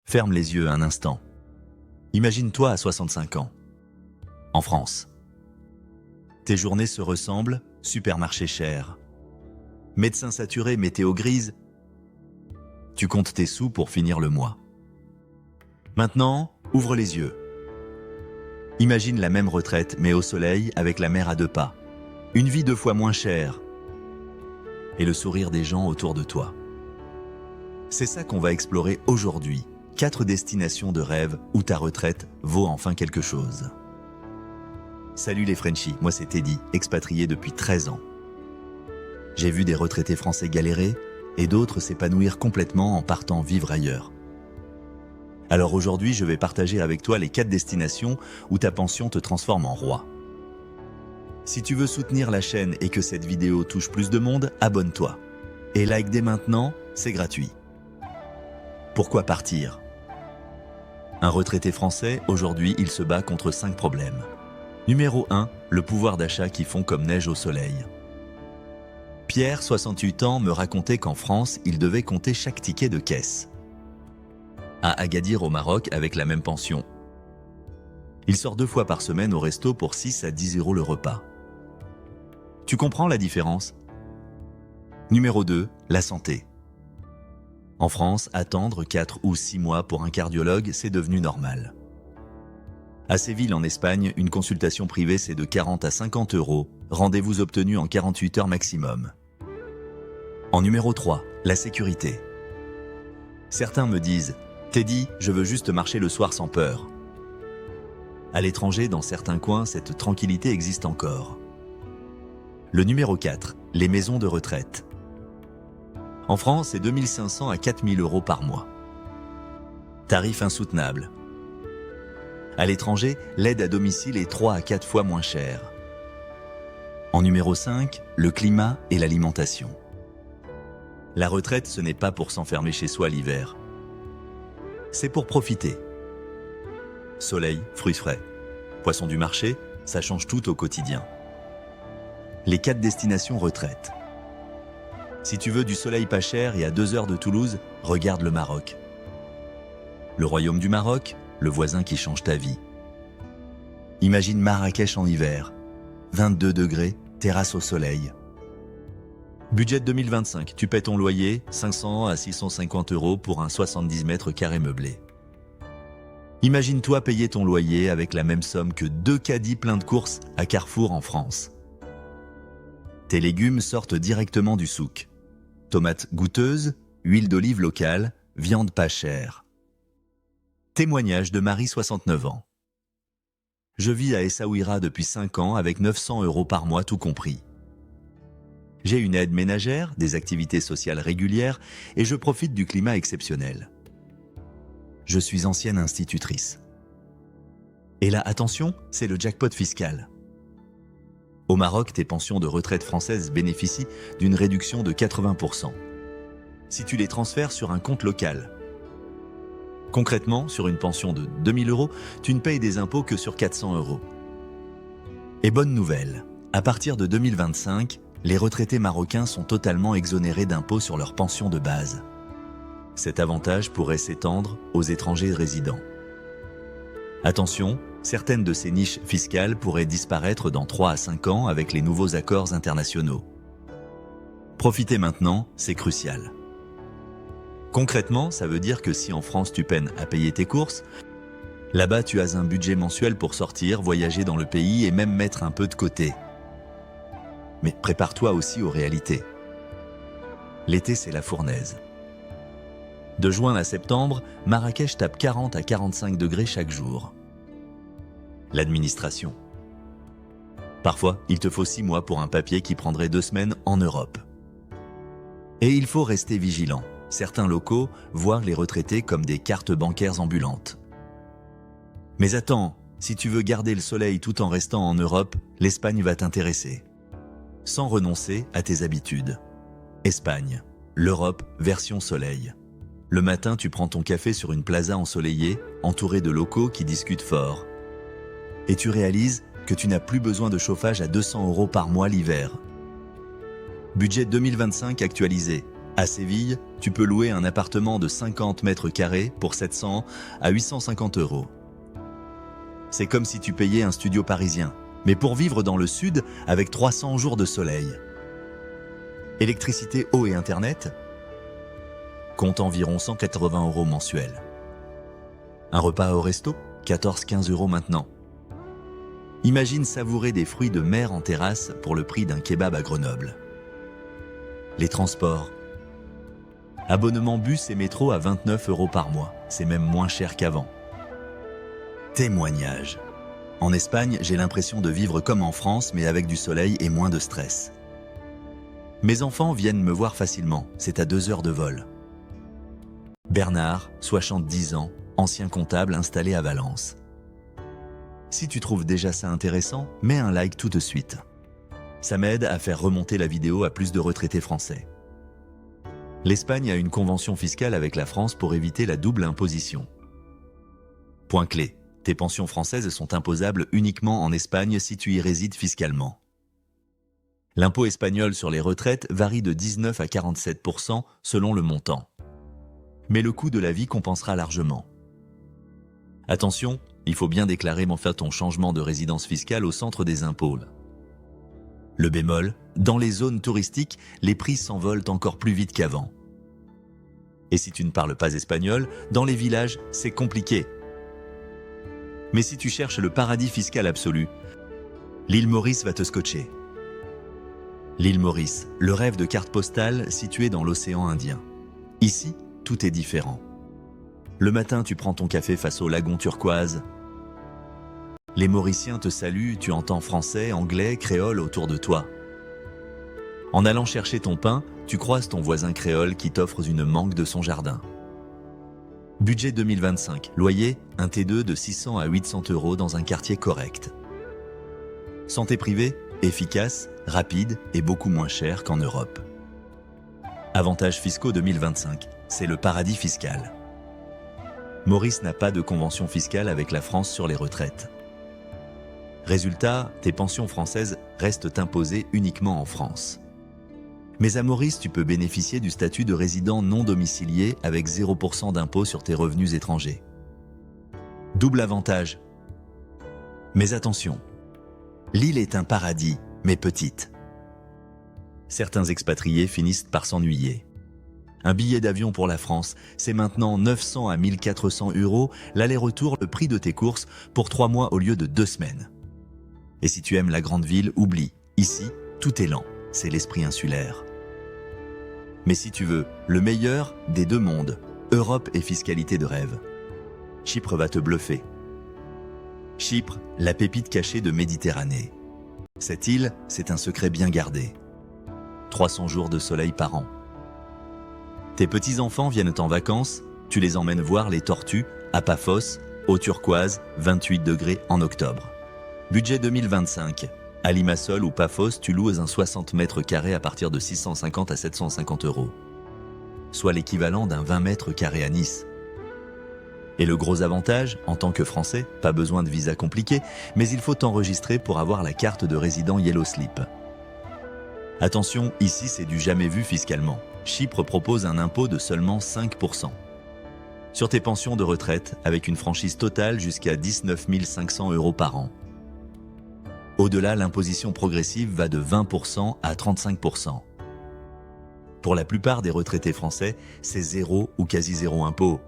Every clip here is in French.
Ferme les yeux un instant. Imagine-toi à 65 ans, en France. Tes journées se ressemblent, supermarché cher. Médecin saturé, météo grise. Tu comptes tes sous pour finir le mois. Maintenant, ouvre les yeux. Imagine la même retraite, mais au soleil, avec la mer à 2 pas. Une vie 2 fois moins chère. Et le sourire des gens autour de toi. C'est ça qu'on va explorer aujourd'hui. 4 destinations de rêve où ta retraite vaut enfin quelque chose. Salut les Frenchies, moi c'est Teddy, expatrié depuis 13 ans. J'ai vu des retraités français galérer et d'autres s'épanouir complètement en partant vivre ailleurs. Alors aujourd'hui, je vais partager avec toi les 4 destinations où ta pension te transforme en roi. Si tu veux soutenir la chaîne et que cette vidéo touche plus de monde, abonne-toi. Et like dès maintenant, c'est gratuit. Pourquoi partir ? Un retraité français, aujourd'hui, il se bat contre 5 problèmes. Numéro 1, le pouvoir d'achat qui fond comme neige au soleil. Pierre, 68 ans, me racontait qu'en France, il devait compter chaque ticket de caisse. À Agadir au Maroc avec la même pension. Il sort 2 fois par semaine au resto pour 6 à 10 € le repas. Tu comprends la différence ? Numéro 2, la santé. En France, attendre 4 ou 6 mois pour un cardiologue, c'est devenu normal. À Séville, en Espagne, une consultation privée, c'est de 40 à 50 €. Rendez-vous obtenu en 48 heures maximum. En numéro 3, la sécurité. Certains me disent « Teddy, je veux juste marcher le soir sans peur ». À l'étranger, dans certains coins, cette tranquillité existe encore. Le numéro 4, les maisons de retraite. En France, c'est 2 500 à 4 000 € par mois. Tarif insoutenable. À l'étranger, l'aide à domicile est 3 à 4 fois moins chère. En numéro 5, le climat et l'alimentation. La retraite, ce n'est pas pour s'enfermer chez soi l'hiver. C'est pour profiter. Soleil, fruits frais. Poisson du marché, ça change tout au quotidien. Les 4 destinations retraite. Si tu veux du soleil pas cher et à 2 heures de Toulouse, regarde le Maroc. Le royaume du Maroc, le voisin qui change ta vie. Imagine Marrakech en hiver. 22 degrés, terrasse au soleil. Budget 2025, tu paies ton loyer, 500 à 650 € pour un 70 mètres carrés meublé. Imagine-toi payer ton loyer avec la même somme que 2 caddies pleins de courses à Carrefour en France. Tes légumes sortent directement du souk. Tomates goûteuses, huile d'olive locale, viande pas chère. Témoignage de Marie, 69 ans. Je vis à Essaouira depuis 5 ans avec 900 € par mois tout compris. J'ai une aide ménagère, des activités sociales régulières et je profite du climat exceptionnel. Je suis ancienne institutrice. Et là, attention, c'est le jackpot fiscal. Au Maroc, tes pensions de retraite françaises bénéficient d'une réduction de 80%. Si tu les transfères sur un compte local. Concrètement, sur une pension de 2 000 €, tu ne payes des impôts que sur 400 €. Et bonne nouvelle, à partir de 2025, les retraités marocains sont totalement exonérés d'impôts sur leur pension de base. Cet avantage pourrait s'étendre aux étrangers résidents. Attention, certaines de ces niches fiscales pourraient disparaître dans 3 à 5 ans avec les nouveaux accords internationaux. Profitez maintenant, c'est crucial. Concrètement, ça veut dire que si en France tu peines à payer tes courses, là-bas tu as un budget mensuel pour sortir, voyager dans le pays et même mettre un peu de côté. Mais prépare-toi aussi aux réalités. L'été, c'est la fournaise. De juin à septembre, Marrakech tape 40 à 45 degrés chaque jour. L'administration. Parfois, il te faut 6 mois pour un papier qui prendrait 2 semaines en Europe. Et il faut rester vigilant. Certains locaux voient les retraités comme des cartes bancaires ambulantes. Mais attends, si tu veux garder le soleil tout en restant en Europe, l'Espagne va t'intéresser. Sans renoncer à tes habitudes. Espagne, l'Europe version soleil. Le matin, tu prends ton café sur une plaza ensoleillée, entouré de locaux qui discutent fort. Et tu réalises que tu n'as plus besoin de chauffage à 200 € par mois l'hiver. Budget 2025 actualisé. À Séville, tu peux louer un appartement de 50 mètres carrés pour 700 à 850 euros. C'est comme si tu payais un studio parisien, mais pour vivre dans le sud avec 300 jours de soleil. Électricité, eau et internet compte environ 180 euros mensuels. Un repas au resto, 14-15 euros maintenant. Imagine savourer des fruits de mer en terrasse pour le prix d'un kebab à Grenoble. Les transports. Abonnement bus et métro à 29 euros par mois, c'est même moins cher qu'avant. Témoignage. En Espagne, j'ai l'impression de vivre comme en France, mais avec du soleil et moins de stress. Mes enfants viennent me voir facilement, c'est à 2 heures de vol. Bernard, 70 ans, ancien comptable installé à Valence. Si tu trouves déjà ça intéressant, mets un like tout de suite. Ça m'aide à faire remonter la vidéo à plus de retraités français. L'Espagne a une convention fiscale avec la France pour éviter la double imposition. Point clé, tes pensions françaises sont imposables uniquement en Espagne si tu y résides fiscalement. L'impôt espagnol sur les retraites varie de 19 à 47% selon le montant. Mais le coût de la vie compensera largement. Attention, il faut bien déclarer ton changement de résidence fiscale au centre des impôts. Le bémol, dans les zones touristiques, les prix s'envolent encore plus vite qu'avant. Et si tu ne parles pas espagnol, dans les villages, c'est compliqué. Mais si tu cherches le paradis fiscal absolu, l'île Maurice va te scotcher. L'île Maurice, le rêve de carte postale situé dans l'océan Indien. Ici, tout est différent. Le matin, tu prends ton café face au lagon turquoise. Les Mauriciens te saluent, tu entends français, anglais, créole autour de toi. En allant chercher ton pain, tu croises ton voisin créole qui t'offre une mangue de son jardin. Budget 2025, loyer, un T2 de 600 à 800 euros dans un quartier correct. Santé privée, efficace, rapide et beaucoup moins cher qu'en Europe. Avantages fiscaux 2025, c'est le paradis fiscal. Maurice n'a pas de convention fiscale avec la France sur les retraites. Résultat, tes pensions françaises restent imposées uniquement en France. Mais à Maurice, tu peux bénéficier du statut de résident non domicilié avec 0% d'impôt sur tes revenus étrangers. Double avantage. Mais attention, l'île est un paradis, mais petite. Certains expatriés finissent par s'ennuyer. Un billet d'avion pour la France, c'est maintenant 900 à 1400 euros, l'aller-retour, le prix de tes courses pour 3 mois au lieu de 2 semaines. Et si tu aimes la grande ville, oublie, ici, tout est lent, c'est l'esprit insulaire. Mais si tu veux le meilleur des deux mondes, Europe et fiscalité de rêve, Chypre va te bluffer. Chypre, la pépite cachée de Méditerranée. Cette île, c'est un secret bien gardé. 300 jours de soleil par an. Tes petits-enfants viennent en vacances, tu les emmènes voir les tortues à Paphos, eau turquoise, 28 degrés en octobre. Budget 2025. À Limassol ou Paphos, tu loues un 60 mètres carrés à partir de 650 à 750 euros. Soit l'équivalent d'un 20 mètres carrés à Nice. Et le gros avantage, en tant que Français, pas besoin de visa compliqué, mais il faut t'enregistrer pour avoir la carte de résident Yellow Slip. Attention, ici c'est du jamais vu fiscalement. Chypre propose un impôt de seulement 5%. Sur tes pensions de retraite, avec une franchise totale jusqu'à 19 500 euros par an. Au-delà, l'imposition progressive va de 20% à 35%. Pour la plupart des retraités français, c'est zéro ou quasi zéro impôt.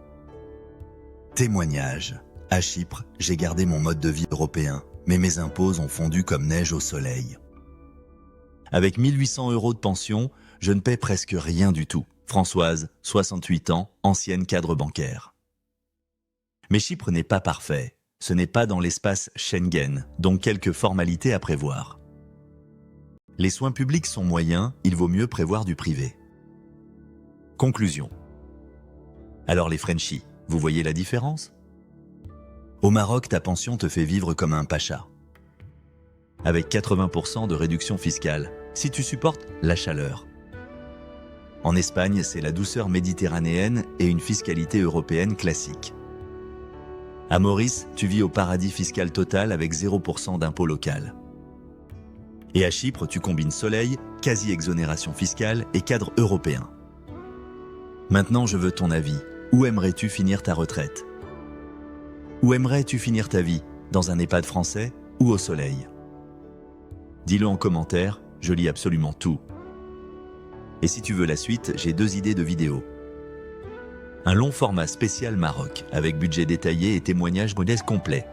Témoignage. À Chypre, j'ai gardé mon mode de vie européen, mais mes impôts ont fondu comme neige au soleil. Avec 1800 euros de pension, je ne paie presque rien du tout. Françoise, 68 ans, ancienne cadre bancaire. Mais Chypre n'est pas parfait. Ce n'est pas dans l'espace Schengen, donc quelques formalités à prévoir. Les soins publics sont moyens, il vaut mieux prévoir du privé. Conclusion. Alors les Frenchies, vous voyez la différence? Au Maroc, ta pension te fait vivre comme un pacha. Avec 80% de réduction fiscale, si tu supportes la chaleur. En Espagne, c'est la douceur méditerranéenne et une fiscalité européenne classique. À Maurice, tu vis au paradis fiscal total avec 0% d'impôt local. Et à Chypre, tu combines soleil, quasi-exonération fiscale et cadre européen. Maintenant, je veux ton avis. Où aimerais-tu finir ta retraite? Où aimerais-tu finir ta vie? Dans un EHPAD français ou au soleil? Dis-le en commentaire, je lis absolument tout. Et si tu veux la suite, j'ai 2 idées de vidéos. Un long format spécial Maroc, avec budget détaillé et témoignages modestes complets.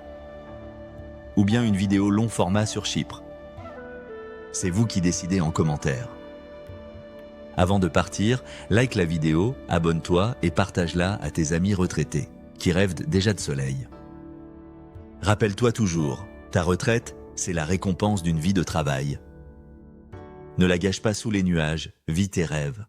Ou bien une vidéo long format sur Chypre. C'est vous qui décidez en commentaire. Avant de partir, like la vidéo, abonne-toi et partage-la à tes amis retraités, qui rêvent déjà de soleil. Rappelle-toi toujours, ta retraite, c'est la récompense d'une vie de travail. Ne la gâche pas sous les nuages, vis tes rêves.